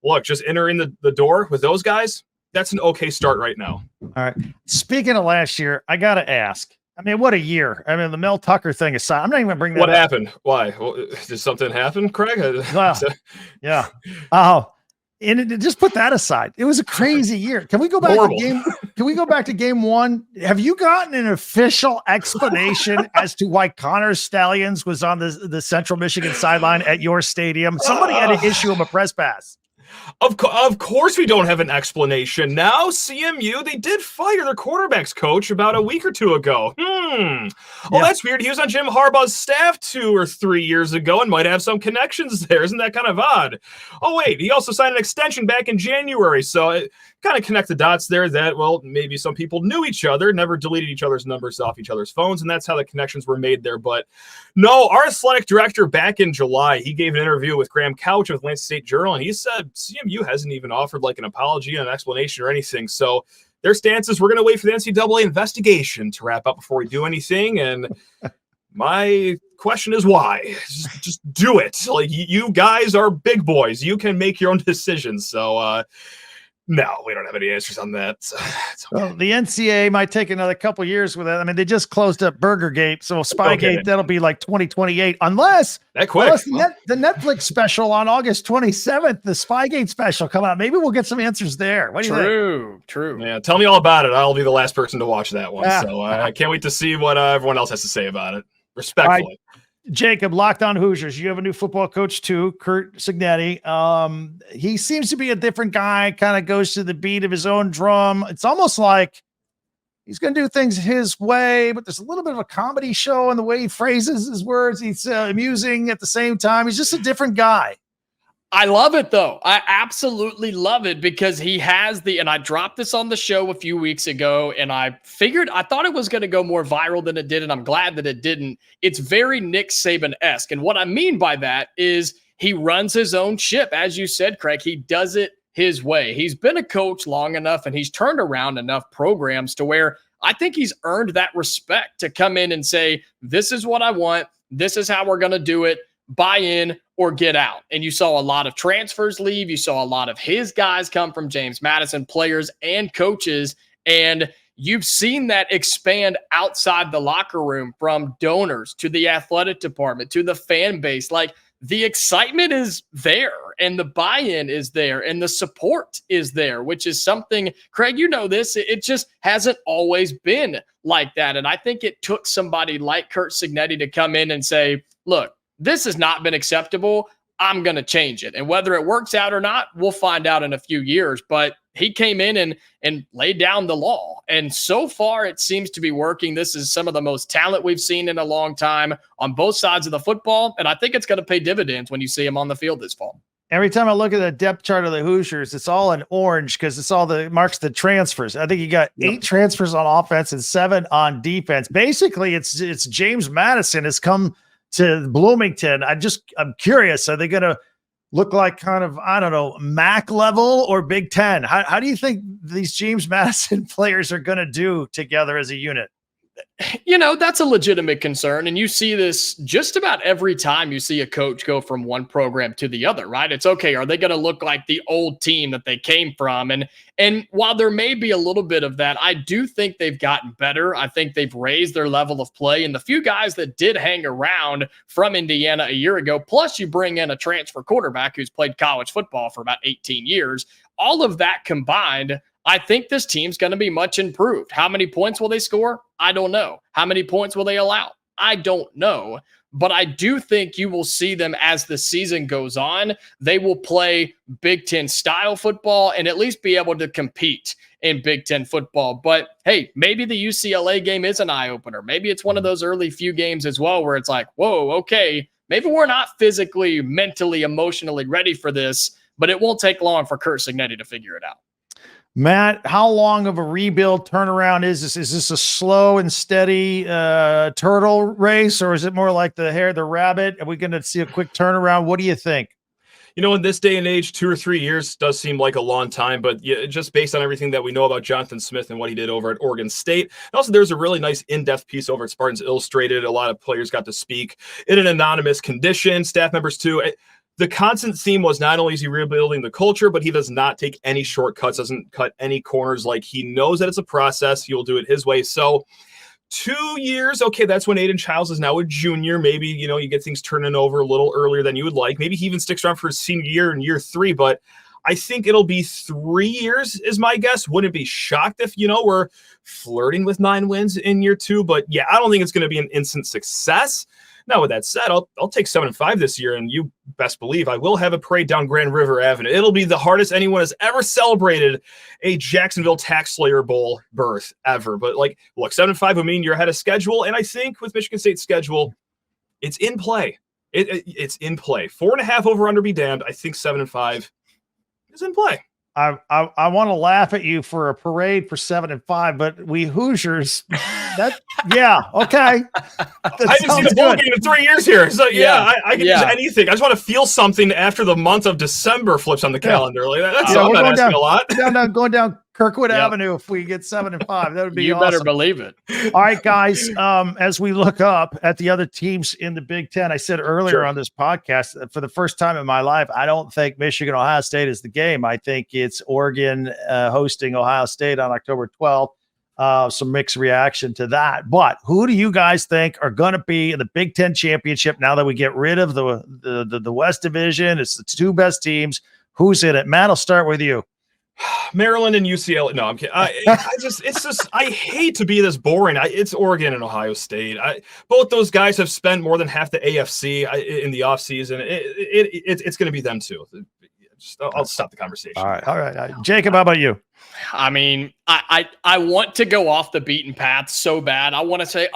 look, just entering the door with those guys, that's an okay start right now. All right. Speaking of last year, I got to ask, what a year. The Mel Tucker thing aside, I'm not even bringing that up. What happened? Why? Did something happen, Craig? Well, yeah. And just put that aside. It was a crazy year. Can we go back to game 1? Have you gotten an official explanation as to why Connor Stallions was on the Central Michigan sideline at your stadium? Somebody had to issue him a press pass. Of course we don't have an explanation. Now, CMU, they did fire their quarterback's coach about a week or 2 ago. That's weird. He was on Jim Harbaugh's staff 2 or 3 years ago and might have some connections there. Isn't that kind of odd? Oh, wait, he also signed an extension back in January. So it kind of connect the dots there that, well, maybe some people knew each other, never deleted each other's numbers off each other's phones, and that's how the connections were made there. But no, our athletic director back in July, he gave an interview with Graham Couch of Atlanta State Journal, and he said CMU hasn't even offered like an apology, an explanation, or anything. So their stance is we're going to wait for the NCAA investigation to wrap up before we do anything. And my question is why? Just do it. Like, you guys are big boys. You can make your own decisions. So no, we don't have any answers on that. So it's okay. Well, the NCAA might take another couple years with that. They just closed up Burgergate, so Spygate, that'll be like 2028, unless the Netflix special on August 27th, the Spygate special come out. Maybe we'll get some answers there. What do you think? True. Yeah, tell me all about it. I'll be the last person to watch that one. So I can't wait to see what everyone else has to say about it. Respectfully. Right. Jacob, Locked On Hoosiers. You have a new football coach too, Kurt Cignetti. He seems to be a different guy, kind of goes to the beat of his own drum. It's almost like he's going to do things his way, but there's a little bit of a comedy show in the way he phrases his words. He's amusing at the same time. He's just a different guy. I love it, though. I absolutely love it because he has and I dropped this on the show a few weeks ago, and I thought it was going to go more viral than it did, and I'm glad that it didn't. It's very Nick Saban-esque. And what I mean by that is he runs his own ship. As you said, Craig, he does it his way. He's been a coach long enough, and he's turned around enough programs to where I think he's earned that respect to come in and say, this is what I want. This is how we're going to do it. Buy in or get out. And you saw a lot of transfers leave. You saw a lot of his guys come from James Madison, players and coaches. And you've seen that expand outside the locker room, from donors to the athletic department to the fan base. Like, the excitement is there and the buy-in is there and the support is there, which is something, Craig, you know this, it just hasn't always been like that. And I think it took somebody like Kurt Cignetti to come in and say, look, this has not been acceptable. I'm going to change it. And whether it works out or not, we'll find out in a few years. But he came in and laid down the law. And so far, it seems to be working. This is some of the most talent we've seen in a long time on both sides of the football. And I think it's going to pay dividends when you see him on the field this fall. Every time I look at the depth chart of the Hoosiers, it's all in orange because it's all the marks the transfers. I think you got 8 transfers on offense and 7 on defense. Basically, it's James Madison has come to Bloomington. I'm curious. Are they going to look like kind of, I don't know, MAC level or Big Ten? How do you think these James Madison players are going to do together as a unit? That's a legitimate concern. And you see this just about every time you see a coach go from one program to the other, right? It's okay. Are they going to look like the old team that they came from? And while there may be a little bit of that, I do think they've gotten better. I think they've raised their level of play. And the few guys that did hang around from Indiana a year ago, plus you bring in a transfer quarterback who's played college football for about 18 years, all of that combined, I think this team's going to be much improved. How many points will they score? I don't know. How many points will they allow? I don't know. But I do think you will see them as the season goes on. They will play Big Ten style football and at least be able to compete in Big Ten football. But hey, maybe the UCLA game is an eye opener. Maybe it's one of those early few games as well where it's like, whoa, okay, maybe we're not physically, mentally, emotionally ready for this, but it won't take long for Curt Cignetti to figure it out. Matt, how long of a rebuild turnaround is this? Is this a slow and steady turtle race, or is it more like the hare, the rabbit? Are we going to see a quick turnaround? What do you think? In this day and age, 2 or 3 years does seem like a long time, but yeah, just based on everything that we know about Jonathan Smith and what he did over at Oregon State. And also, there's a really nice in-depth piece over at Spartans Illustrated. A lot of players got to speak in an anonymous condition, staff members too. The constant theme was not only is he rebuilding the culture, but he does not take any shortcuts, doesn't cut any corners. Like, he knows that it's a process. He will do it his way. So 2 years, okay, that's when Aiden Childs is now a junior. Maybe, you get things turning over a little earlier than you would like. Maybe he even sticks around for his senior year in year 3, but I think it'll be 3 years is my guess. Wouldn't be shocked if, we're flirting with 9 wins in year 2, but yeah, I don't think it's going to be an instant success. Now, with that said, I'll take 7-5 this year, and you best believe I will have a parade down Grand River Avenue. It'll be the hardest anyone has ever celebrated a Jacksonville Tax Slayer Bowl berth ever. But, look, 7-5 would mean you're ahead of schedule, and I think with Michigan State's schedule, it's in play. It's in play. 4.5 over under be damned. I think 7-5 is in play. I want to laugh at you for a parade for 7-5, but we Hoosiers, yeah, okay. I haven't seen a bowl game in 3 years here. So yeah, I can use anything. I just want to feel something after the month of December flips on the calendar. Like that's I'm not asking a lot. Going down Kirkwood Avenue if we get 7-5. That would be awesome. You better believe it. All right, guys. As we look up at the other teams in the Big Ten, I said earlier on this podcast, for the first time in my life, I don't think Michigan-Ohio State is the game. I think it's Oregon hosting Ohio State on October 12th. Some mixed reaction to that. But who do you guys think are going to be in the Big Ten championship now that we get rid of the West Division? It's the 2 best teams. Who's in it? Matt, I'll start with you. Maryland and UCLA. No, I'm kidding. I hate to be this boring. It's Oregon and Ohio State. Both those guys have spent more than half the AFC in the offseason. It's going to be them too. I'll stop the conversation. All right. Jacob, how about you? I mean, I want to go off the beaten path so bad. I want to say,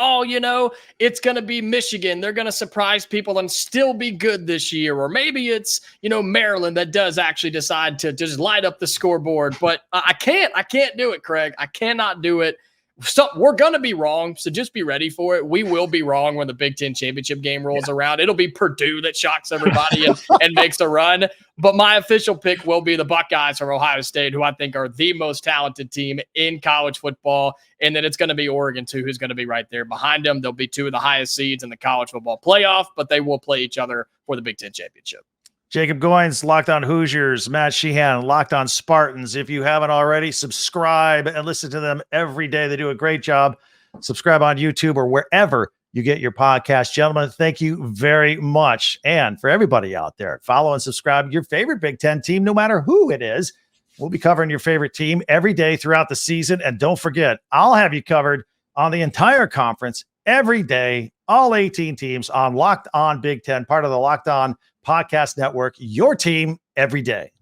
it's going to be Michigan. They're going to surprise people and still be good this year. Or maybe it's, Maryland that does actually decide to just light up the scoreboard. But I can't do it, Craig. I cannot do it. So we're going to be wrong. So just be ready for it. We will be wrong when the Big Ten championship game rolls around. It'll be Purdue that shocks everybody and makes a run. But my official pick will be the Buckeyes from Ohio State, who I think are the most talented team in college football. And then it's going to be Oregon, too, who's going to be right there behind them. They'll be 2 of the highest seeds in the college football playoff, but they will play each other for the Big Ten championship. Jacob Goins, Locked On Hoosiers, Matt Sheehan, Locked On Spartans. If you haven't already, subscribe and listen to them every day. They do a great job. Subscribe on YouTube or wherever you get your podcast. Gentlemen, thank you very much. And for everybody out there, follow and subscribe your favorite Big Ten team, no matter who it is. We'll be covering your favorite team every day throughout the season. And don't forget, I'll have you covered on the entire conference every day, all 18 teams on Locked On Big Ten, part of the Locked On Podcast Network, your team every day.